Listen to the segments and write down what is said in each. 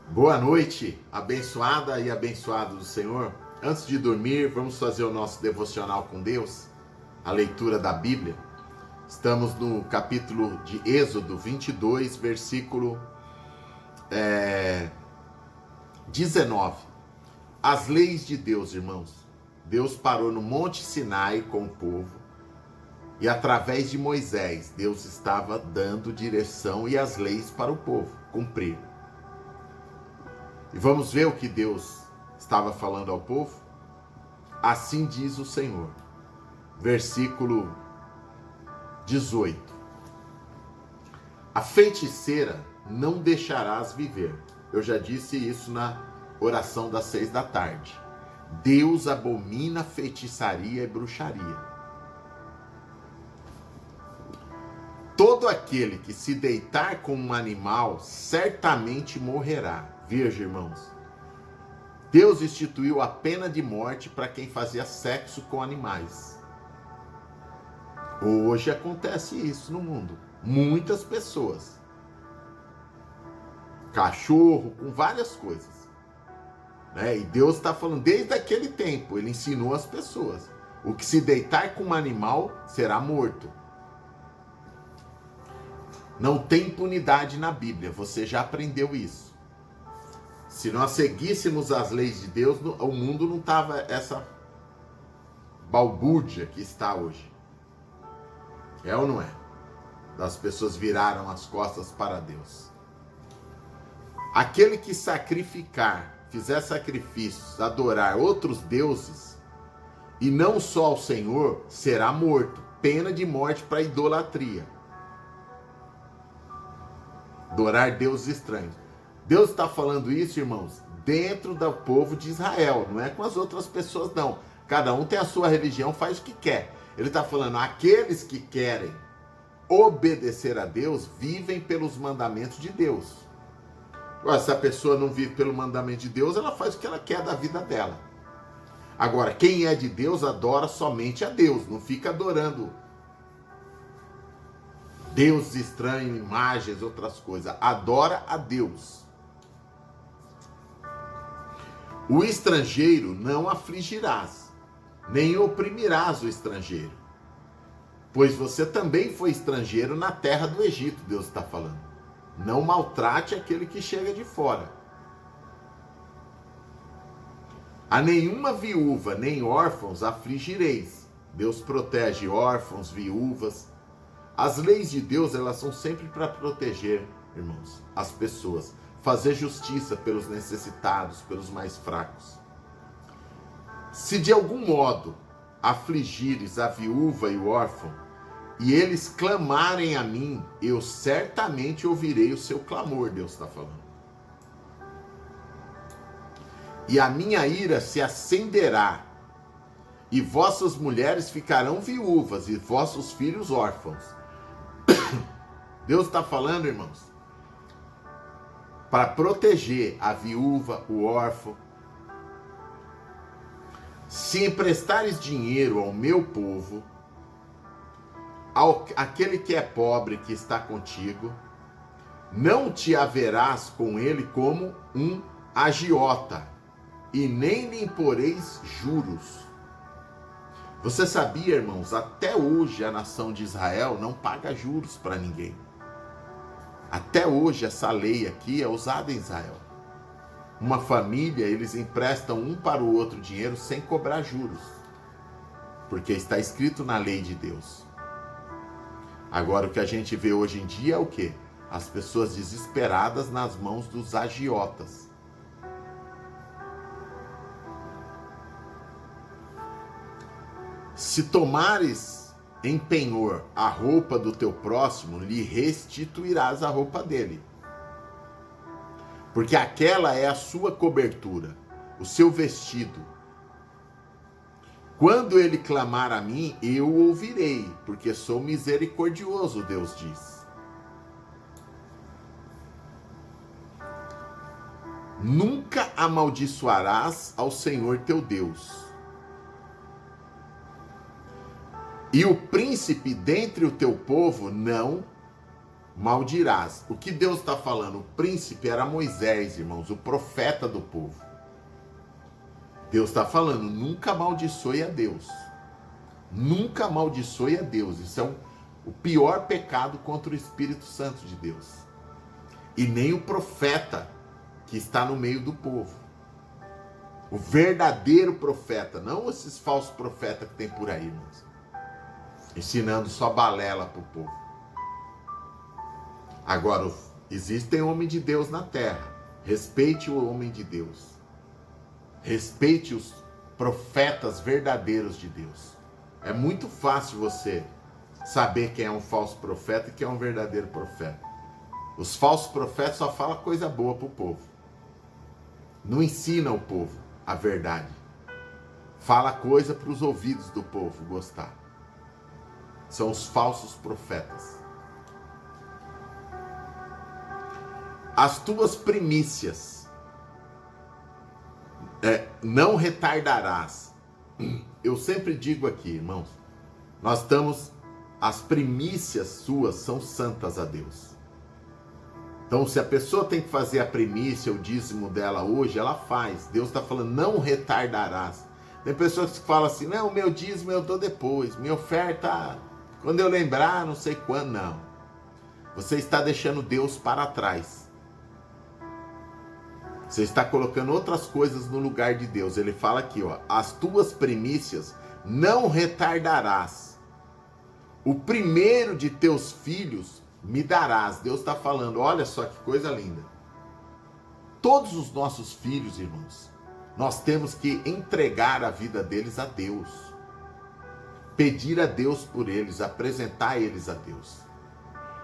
Boa noite, abençoada e abençoado do Senhor. Antes de dormir, vamos fazer o nosso devocional com Deus, a leitura da Bíblia. Estamos no capítulo de Êxodo 22, versículo 19. As leis de Deus, irmãos. Deus parou no Monte Sinai com o povo e através de Moisés, Deus estava dando direção e as leis para o povo cumprir. E vamos ver o que Deus estava falando ao povo? Assim diz o Senhor. Versículo 18. A feiticeira não deixarás viver. Eu já disse isso na oração das 6 da tarde. Deus abomina feitiçaria e bruxaria. Todo aquele que se deitar com um animal certamente morrerá. Veja, irmãos, Deus instituiu a pena de morte para quem fazia sexo com animais. Hoje acontece isso no mundo. Muitas pessoas. Cachorro, com várias coisas. E Deus está falando, desde aquele tempo, Ele ensinou as pessoas. O que se deitar com um animal será morto. Não tem impunidade na Bíblia, você já aprendeu isso. Se nós seguíssemos as leis de Deus, o mundo não estava essa balbúrdia que está hoje. É ou não é? As pessoas viraram as costas para Deus. Aquele que sacrificar, fizer sacrifícios, adorar outros deuses, e não só ao Senhor, será morto. Pena de morte para idolatria. Adorar deuses estranhos. Deus está falando isso, irmãos, dentro do povo de Israel, não é com as outras pessoas, não. Cada um tem a sua religião, faz o que quer. Ele está falando, aqueles que querem obedecer a Deus, vivem pelos mandamentos de Deus. Agora, se a pessoa não vive pelo mandamento de Deus, ela faz o que ela quer da vida dela. Agora, quem é de Deus, adora somente a Deus, não fica adorando deuses estranhos, imagens, outras coisas. Adora a Deus. O estrangeiro não afligirás, nem oprimirás o estrangeiro, pois você também foi estrangeiro na terra do Egito, Deus está falando. Não maltrate aquele que chega de fora. A nenhuma viúva nem órfãos afligireis. Deus protege órfãos, viúvas. As leis de Deus, elas são sempre para proteger, irmãos, as pessoas. Fazer justiça pelos necessitados, pelos mais fracos. Se de algum modo afligires a viúva e o órfão, e eles clamarem a mim, eu certamente ouvirei o seu clamor, Deus está falando. E a minha ira se acenderá, e vossas mulheres ficarão viúvas, e vossos filhos órfãos. Deus está falando, irmãos, para proteger a viúva, o órfão. Se emprestares dinheiro ao meu povo, aquele que é pobre que está contigo, não te haverás com ele como um agiota, e nem lhe imporeis juros. Você sabia, irmãos, até hoje a nação de Israel não paga juros para ninguém. Até hoje essa lei aqui é usada em Israel. Uma família, eles emprestam um para o outro dinheiro sem cobrar juros, porque está escrito na lei de Deus. Agora o que a gente vê hoje em dia é o quê? As pessoas desesperadas nas mãos dos agiotas. Se tomares em penhor a roupa do teu próximo, lhe restituirás a roupa dele. Porque aquela é a sua cobertura, o seu vestido. Quando ele clamar a mim, eu o ouvirei, porque sou misericordioso, Deus diz. Nunca amaldiçoarás ao Senhor teu Deus. E o príncipe dentre o teu povo não maldirás. O que Deus está falando? O príncipe era Moisés, irmãos, o profeta do povo. Deus está falando, nunca amaldiçoe a Deus. Nunca amaldiçoe a Deus. Isso é o pior pecado contra o Espírito Santo de Deus. E nem o profeta que está no meio do povo. O verdadeiro profeta, não esses falsos profetas que tem por aí, irmãos. Ensinando só balela para o povo. Agora, existem homens de Deus na terra. Respeite o homem de Deus. Respeite os profetas verdadeiros de Deus. É muito fácil você saber quem é um falso profeta e quem é um verdadeiro profeta. Os falsos profetas só falam coisa boa para o povo. Não ensina o povo a verdade. Fala coisa para os ouvidos do povo gostar. São os falsos profetas. As tuas primícias não retardarás. Eu sempre digo aqui, irmãos, as primícias suas são santas a Deus. Então, se a pessoa tem que fazer a primícia, o dízimo dela hoje, ela faz. Deus está falando, não retardarás. Tem pessoas que falam assim, não, o meu dízimo eu dou depois, minha oferta, quando eu lembrar, não sei quando. Não. Você está deixando Deus para trás. Você está colocando outras coisas no lugar de Deus. Ele fala aqui, ó, as tuas primícias não retardarás. O primeiro de teus filhos me darás. Deus está falando, olha só que coisa linda. Todos os nossos filhos, irmãos, nós temos que entregar a vida deles a Deus. Pedir a Deus por eles, apresentar eles a Deus.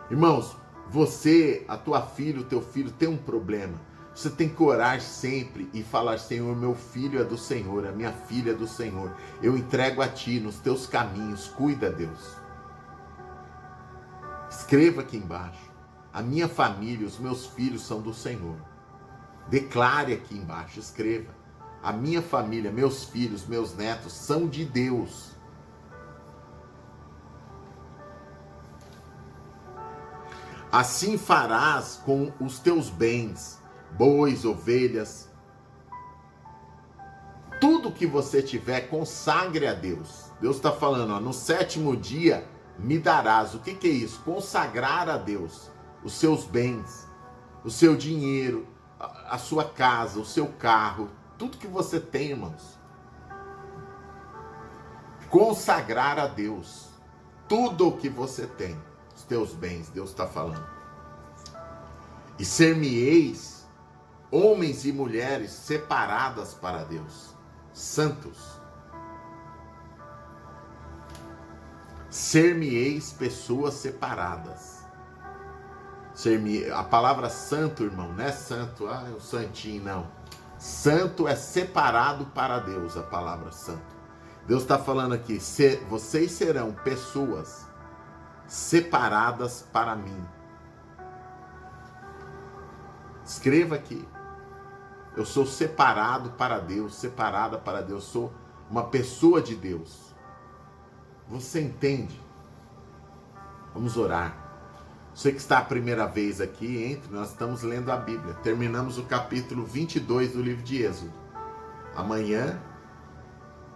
Irmãos, você, a tua filha, o teu filho tem um problema. Você tem que orar sempre e falar, Senhor, meu filho é do Senhor, a minha filha é do Senhor. Eu entrego a Ti nos Teus caminhos, cuida, Deus. Escreva aqui embaixo, a minha família, os meus filhos são do Senhor. Declare aqui embaixo, escreva, a minha família, meus filhos, meus netos são de Deus. Assim farás com os teus bens, bois, ovelhas, tudo que você tiver, consagre a Deus. Deus está falando, ó, no 7º dia me darás. O que é isso? Consagrar a Deus os seus bens, o seu dinheiro, a sua casa, o seu carro, tudo que você tem, irmãos. Consagrar a Deus tudo o que você tem, os teus bens, Deus está falando. E ser-me-eis homens e mulheres separadas para Deus, santos. Ser-me-eis pessoas separadas. A palavra santo, irmão, não é santo, é o santinho, não. Santo é separado para Deus, a palavra santo. Deus está falando aqui, vocês serão pessoas separadas para mim. Escreva aqui. Eu sou separado para Deus, separada para Deus, sou uma pessoa de Deus. Você entende? Vamos orar. Você que está a primeira vez aqui, nós estamos lendo a Bíblia. Terminamos o capítulo 22 do livro de Êxodo. Amanhã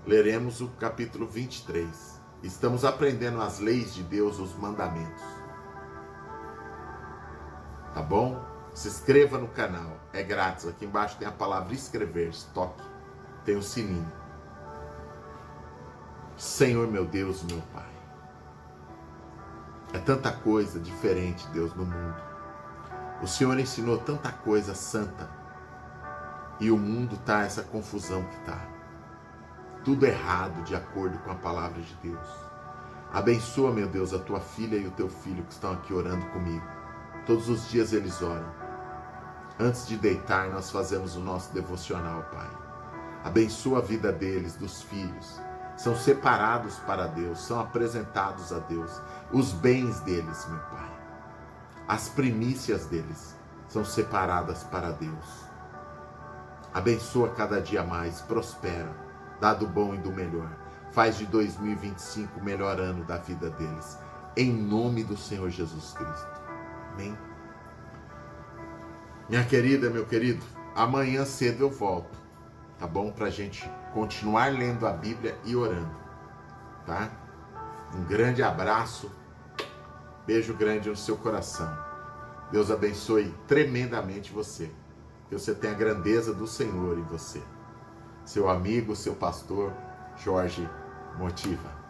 leremos o capítulo 23. Estamos aprendendo as leis de Deus, os mandamentos. Tá bom? Se inscreva no canal, é grátis. Aqui embaixo tem a palavra inscrever-se, toque. Tem o sininho. Senhor, meu Deus, meu Pai. É tanta coisa diferente, Deus, no mundo. O Senhor ensinou tanta coisa santa. E o mundo está essa confusão que está. Tudo errado de acordo com a palavra de Deus. Abençoa, meu Deus, a tua filha e o teu filho que estão aqui orando comigo. Todos os dias eles oram. Antes de deitar, nós fazemos o nosso devocional, Pai. Abençoa a vida deles, dos filhos. São separados para Deus, são apresentados a Deus. Os bens deles, meu Pai. As primícias deles são separadas para Deus. Abençoa cada dia mais, prospera, dá do bom e do melhor. Faz de 2025 o melhor ano da vida deles. Em nome do Senhor Jesus Cristo. Amém. Minha querida, meu querido, amanhã cedo eu volto, tá bom? Pra gente continuar lendo a Bíblia e orando, tá? Um grande abraço, beijo grande no seu coração. Deus abençoe tremendamente você. Que você tenha a grandeza do Senhor em você. Seu amigo, seu pastor, Jorge Motiva.